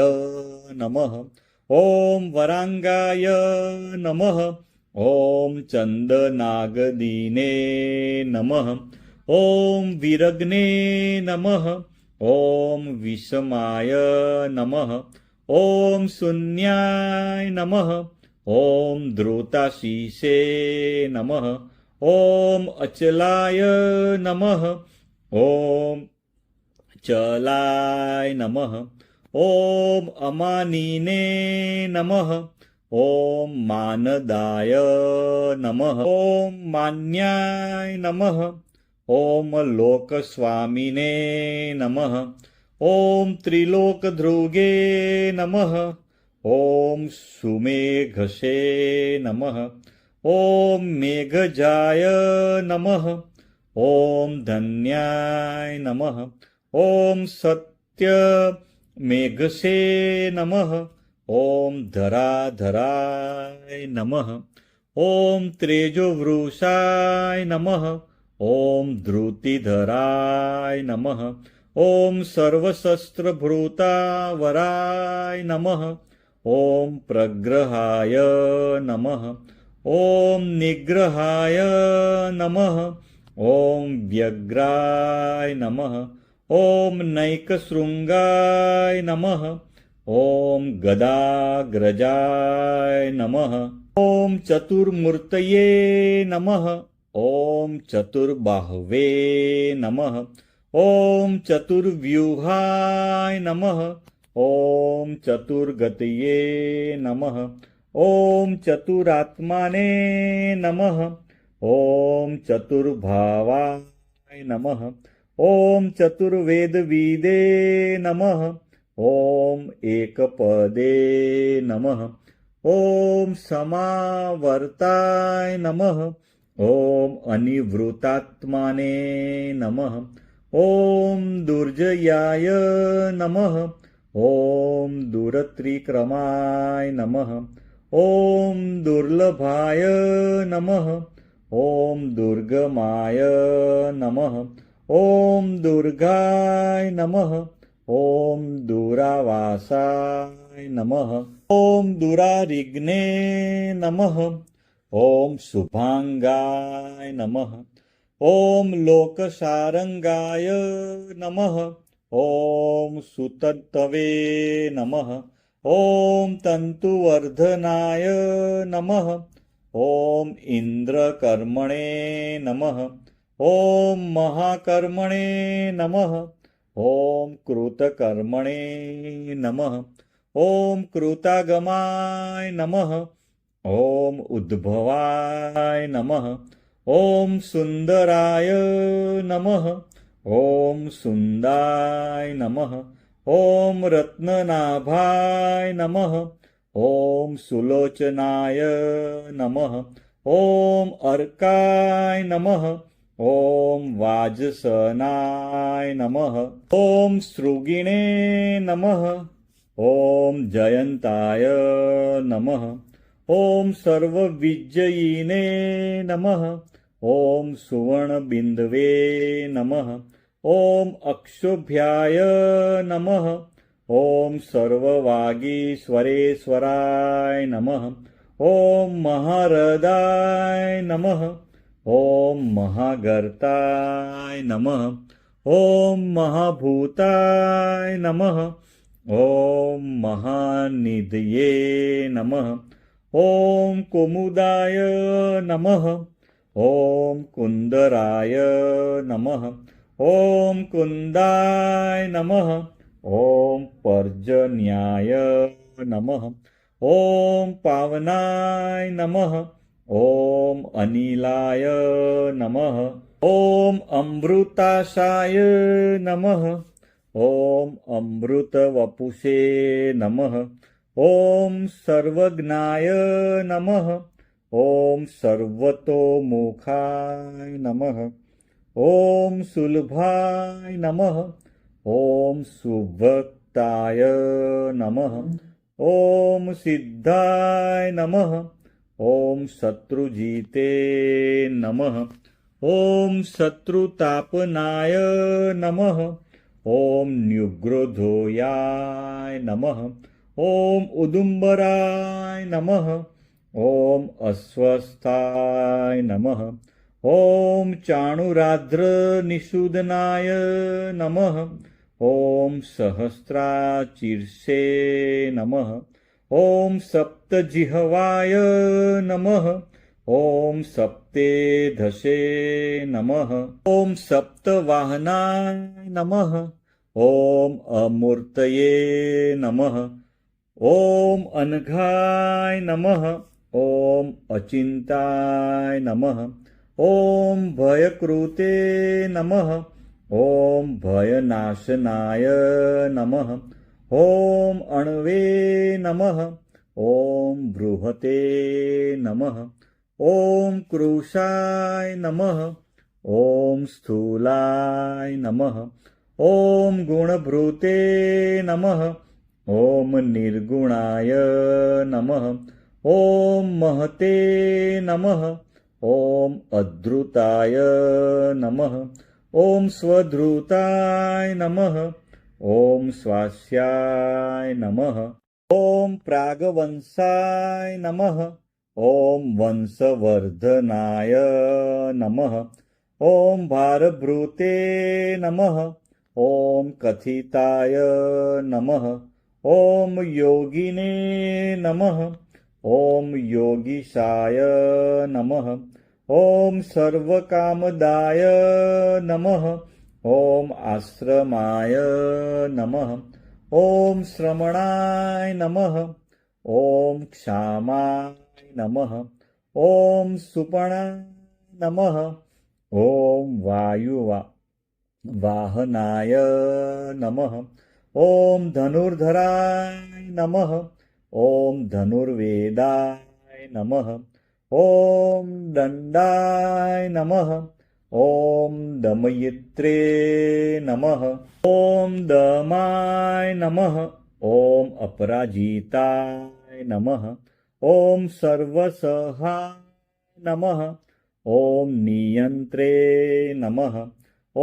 [SPEAKER 1] नमः. ॐ वरांगाय नमः. ॐ चन्दनागदीने नमः. ॐ विरग्ने नमः. ॐ विषमाय नमः. ॐ शून्याय नमः. ॐ द्रुताशीषे नमः. ॐ अचलाय नमः. ॐ चलाय नमः. ॐ अमानिने नमः. ॐ मानदाय नमः. ॐ मान्याय नमः. ॐ लोकस्वामिने नमः. ॐ त्रिलोकधृगे नमः. ॐ सुमेघसे नमः. ॐ मेघजाय नमः. ॐ धन्याय नमः. ॐ सत्यमेघसे नमः. ॐ धराधराय नमः. ॐ तेजोवृषाय नमः. ॐ धृतिधराय नमः. ॐ सर्वशस्त्रभृतावराय नमः. ॐ प्रग्रहाय नमः. ॐ निग्रहाय नमः. ॐ व्यग्राय नमः. ॐ नैकशृङ्गाय नमः. ॐ गदाग्रजाय नमः. ॐ चतुर्मूर्तये नमः. ॐ चतुर्बाहवे नमः. ॐ चतुर्व्यूहाय नमः. ॐ चतुर्गतये नमः. ॐ चतुरात्माने नमः. ॐ चतुर्भावाय नमः. ॐ चतुर्वेदविदे नमः. ॐ एकपदे नमः. ॐ समावर्ताय नमः. ॐ अनिवृतात्माने नमः. ॐ दुर्जयाय नमः. ॐ दुरत्रिक्रमाय नमः. ॐ दुर्लभाय नमः. ॐ दुर्गमाय नमः. ॐ दुर्गाय नमः. ॐ दुरावासाय नमः. ॐ दुरारिग्ने नमः. ॐ शुभांगाय नमः. ॐ लोकसारंगाय नमः. ॐ सुतन्तवे नमः. ॐ तन्तुवर्धनाय नमः. ॐ इन्द्रकर्मणे नमः ॐ महाकर्मणे नमः ॐ कृतकर्मणे नमः ॐ कृतागमाय नमः ॐ उद्भवाय नमः ॐ सुन्दराय नमः ॐ सुन्दाय नमः ॐ रत्ननाभाय नमः ॐ सुलोचनाय नमः ॐ अर्काय नमः ॐ वाजसनाय नमः ॐ सृगिणे नमः ॐ जयन्ताय नमः ॐ सर्वविजयिने नमः ॐ सुवर्णबिन्दवे नमः ॐ अक्षोभ्याय नमः ॐ सर्ववागीश्वरेश्वराय नमः ॐ महारदाय नमः ॐ महागर्ताय नमः ॐ महाभूताय नमः ॐ महानिधये नमः ॐ कुमुदाय नमः ॐ कुन्दराय नमः ॐ कुन्दाय नमः ॐ पर्जन्याय नमः ॐ पावनाय नमः ॐ अनिलाय नमः ॐ अमृताशाय नमः ॐ अमृतवपुषे नमः ॐ सर्वज्ञाय नमः ॐ सर्वतोमुखाय नमः ॐ सुलभाय नमः ॐ सुभक्ताय नमः ॐ सिद्धाय नमः ॐ शत्रुजिते नमः ॐ शत्रुतापनाय नमः ॐ न्युग्रोधोयाय नमः ॐ उदुम्बराय नमः ॐ अस्वस्थाय नमः ॐ चाणुराद्रनिषूदनाय नमः ॐ सहस्राचीर्षे नमः ॐ सप्तजिह्वाय नमः ॐ सप्तेधसे नमः ॐ सप्तवाहनाय नमः ॐ अमूर्तये नमः ॐ अनघाय नमः ॐ अचिन्ताय नमः ॐ भयकृते नमः ॐ भयनाशनाय नमः ॐ अण्वे नमः ॐ बृहते नमः ॐ कृशाय नमः ॐ स्थूलाय नमः ॐ गुणभृते नमः ॐ निर्गुणाय नमः ॐ महते नमः ॐ अधृताय नमः ॐ स्वधृताय नमः ॐ स्वास्याय नमः ॐ प्रागवंशाय नमः ॐ वंशवर्धनाय नमः ॐ भारभृते नमः ॐ कथिताय नमः ॐ योगिने नमः ॐ योगीशाय नमः ॐ सर्वकामदाय नमः ॐ आश्रमाय नमः ॐ श्रमणाय नमः ॐ क्षामाय नमः ॐ सुपणाय नमः ॐ वाहनाय नमः ॐ धनुर्धराय नमः ॐ धनुर्वेदाय नमः ॐ दण्डाय नमः ॐ दमयित्रे नमः ॐ दमाय नमः ॐ अपराजिताय नमः ॐ सर्वसहाय नमः ॐ नियन्त्रे नमः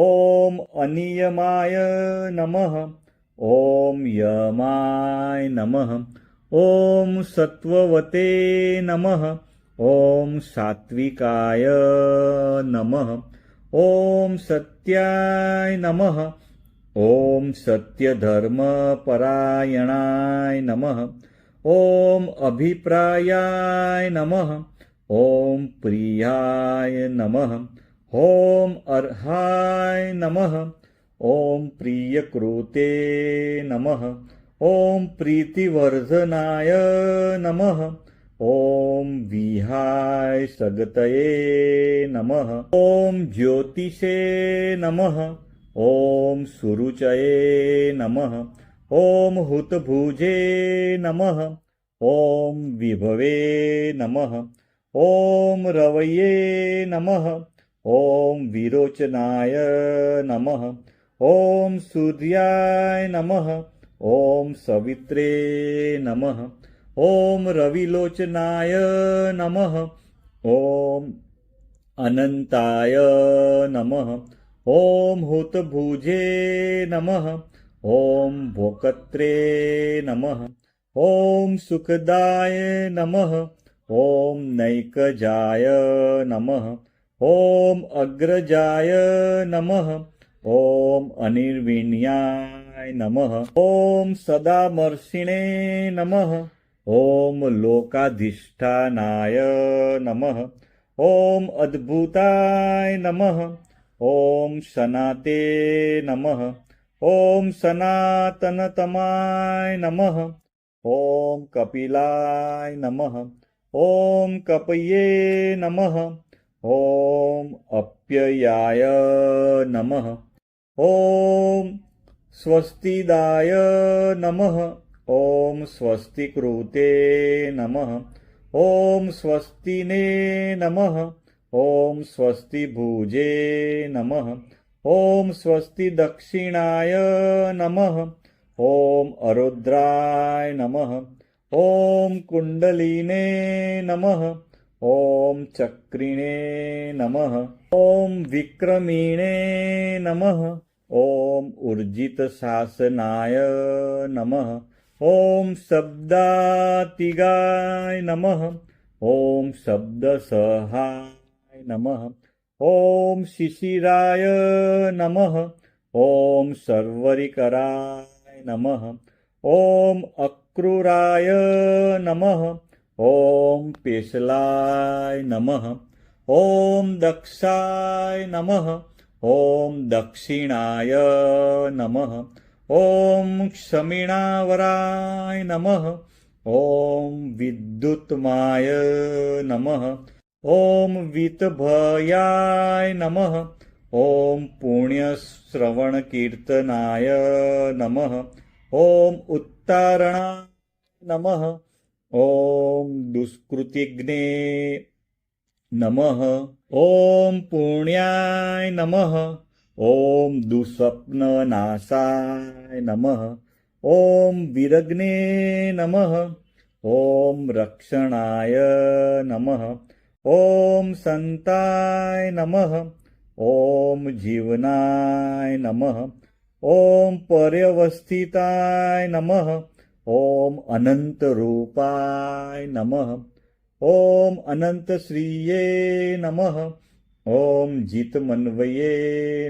[SPEAKER 1] ॐ अनियमाय नमः ॐ यमाय नमः ॐ सत्त्ववते नमः ॐ सात्विकाय नमः ॐ सत्याय नमः ॐ सत्यधर्मपरायणाय नमः ॐ अभिप्रायाय नमः ॐ प्रियाय नमः ॐ अर्हाय नमः ॐ प्रियकृते नमः ॐ प्रीतिवर्धनाय नमः ॐ विहाय सगतये नमः ॐ ज्योतिषे नमः ॐ सुरुचये नमः ॐ हुतभुजे नमः ॐ विभवे नमः ॐ रवये नमः ॐ विरोचनाय नमः ॐ सूर्याय नमः ॐ सवित्रे नमः ॐ रविलोचनाय नमः ॐ अनन्ताय नमः ॐ हुतभुजे नमः ॐ भोकत्रे नमः ॐ सुखदाय नमः ॐ नैकजाय नमः ॐ अग्रजाय नमः ॐ अनिर्विण्याय नमः ॐ सदामर्षिणे नमः ॐ लोकाधिष्ठानाय नमः ॐ अद्भुताय नमः ॐ सनाते नमः ॐ सनातनतमाय नमः ॐ कपिलाय नमः ॐ कपये नमः ॐ अप्ययाय नमः ॐ स्वस्तिदाय नमः ॐ स्वस्तिकृते नमः ॐ स्वस्तिने नमः ॐ स्वस्तिभुजे नमः ॐ स्वस्तिदक्षिणाय नमः ॐ अरुद्राय नमः ॐ कुण्डलिने नमः ॐ चक्रिणे नमः ॐ विक्रमिणे नमः ॐ ऊर्जितशासनाय नमः ॐ शब्दातिगाय नमः ॐ शब्दसहाय नमः ॐ शिशिराय नमः ॐ सर्वरिकराय नमः ॐ अक्रूराय नमः ॐ पेशलाय नमः ॐ दक्षाय नमः ॐ दक्षिणाय नमः ॐ क्षमिणावराय नमः ॐ विद्युत्माय नमः ॐ वितभयाय नमः ॐ पुण्यश्रवणकीर्तनाय नमः ॐ उत्तारणाय नमः ॐ दुष्कृतिघ्ने नमः ॐ पुण्याय नमः ॐ दुःस्वप्ननाशाय नमः ॐ विरग्ने नमः ॐ रक्षणाय नमः ॐ संताय नमः ॐ जीवनाय नमः ॐ पर्यवस्थिताय नमः ॐ अनन्तरूपाय नमः ॐ अनन्तश्रिये नमः ॐ जितमन्वये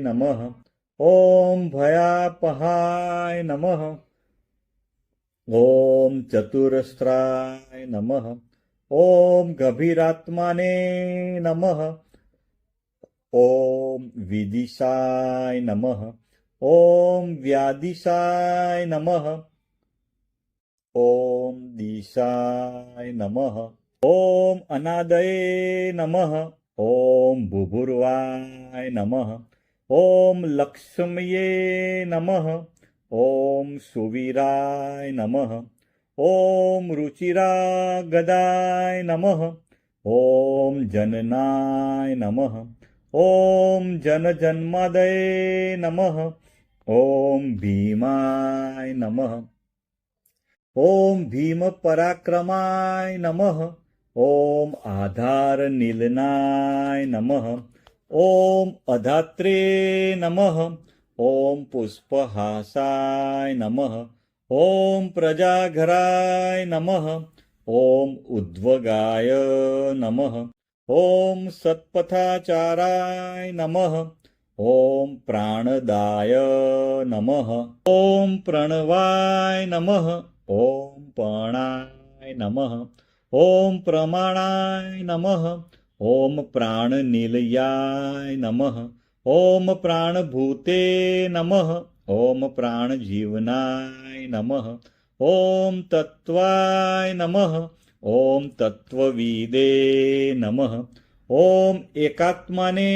[SPEAKER 1] नमः ॐ भयापहाय नमः ॐ चतुरस्राय नमः ॐ गभीरात्माने नमः ॐ विदिशाय नमः ॐ व्यादिशाय नमः ॐ दिशाय नमः ॐ अनादये नमः ॐ बुभुर्वाय नमः ॐ लक्ष्म्ये नमः ॐ सुवीराय नमः ॐ रुचिरागदाय नमः ॐ जननाय नमः ॐ जनजन्मादये नमः ॐ भीमाय नमः ॐ भीमपराक्रमाय नमः ॐ आधारनिलनाय नमः ॐ अधात्रे नमः ॐ पुष्पहासाय नमः ॐ प्रजाघराय नमः ॐ उद्वगाय नमः ॐ सत्पथाचाराय नमः ॐ प्राणदाय नमः ॐ प्रणवाय नमः ॐ प्राणाय नमः ॐ प्रमाणाय नमः ॐ प्राणनिलयाय नमः ॐ प्राणभूते नमः ॐ प्राणजीवनाय नमः ॐ तत्त्वाय नमः ॐ तत्त्वविदे नमः ॐ एकात्मने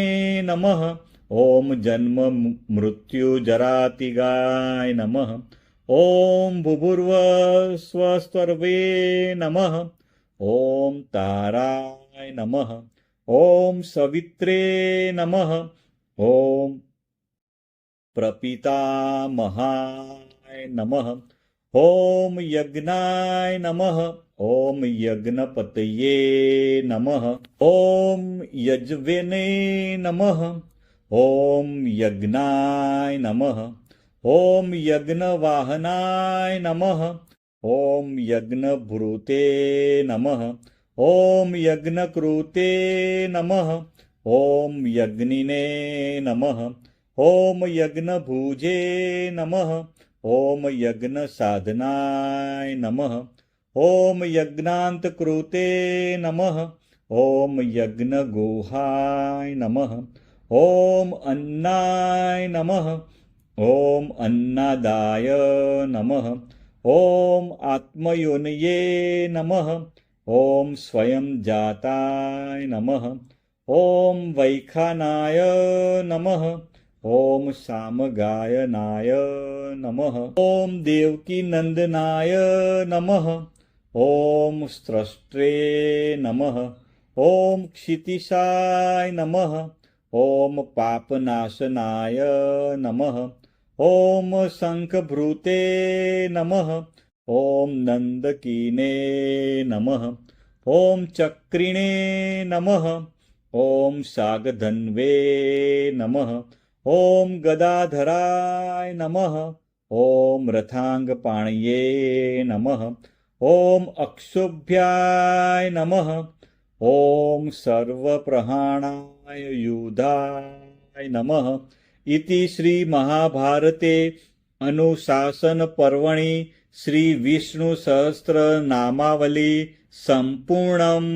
[SPEAKER 1] नमः ॐ जन्म मृत्युजरातिगाय नमः ॐ भूभुर्वस्वस्वर्वे नमः ॐ ताराय नमः ॐ सवित्रे नमः ॐ प्रपितामहाय नमः ॐ यज्ञाय नमः ॐ यज्ञपतये नमः ॐ यज्वेने नमः ॐ यज्ञाय नमः ॐ यज्ञवाहनाय नमः ॐ यज्ञभृते नमः ॐ यज्ञकृते नमः ॐ यज्ञिने नमः ॐ यज्ञभुजे नमः ॐ यज्ञसाधनाय नमः ॐ यज्ञान्तकृते नमः ॐ यज्ञगुहाय नमः ॐ अन्नाय नमः ॐ अन्नदाय नमः ॐ आत्मयोनये नमः ॐ स्वयं जाताय नमः ॐ वैखानाय नमः ॐ सामगायनाय नमः ॐ देवकीनन्दनाय नमः ॐ स्रष्टे नमः ॐ क्षितिशाय नमः ॐ पापनाशनाय नमः ॐ शङ्खभृते नमः ॐ नन्दकीने नमः ॐ चक्रिणे नमः ॐ शागधन्वे नमः ॐ गदाधराय नमः ॐ रथाङ्गपाणये नमः ॐ अक्षोभ्याय नमः ॐ सर्वप्रहाणाय युधाय नमः इति श्रीमहाभारते अनुशासनपर्वणि श्रीविष्णुसहस्रनामावली सम्पूर्णम्।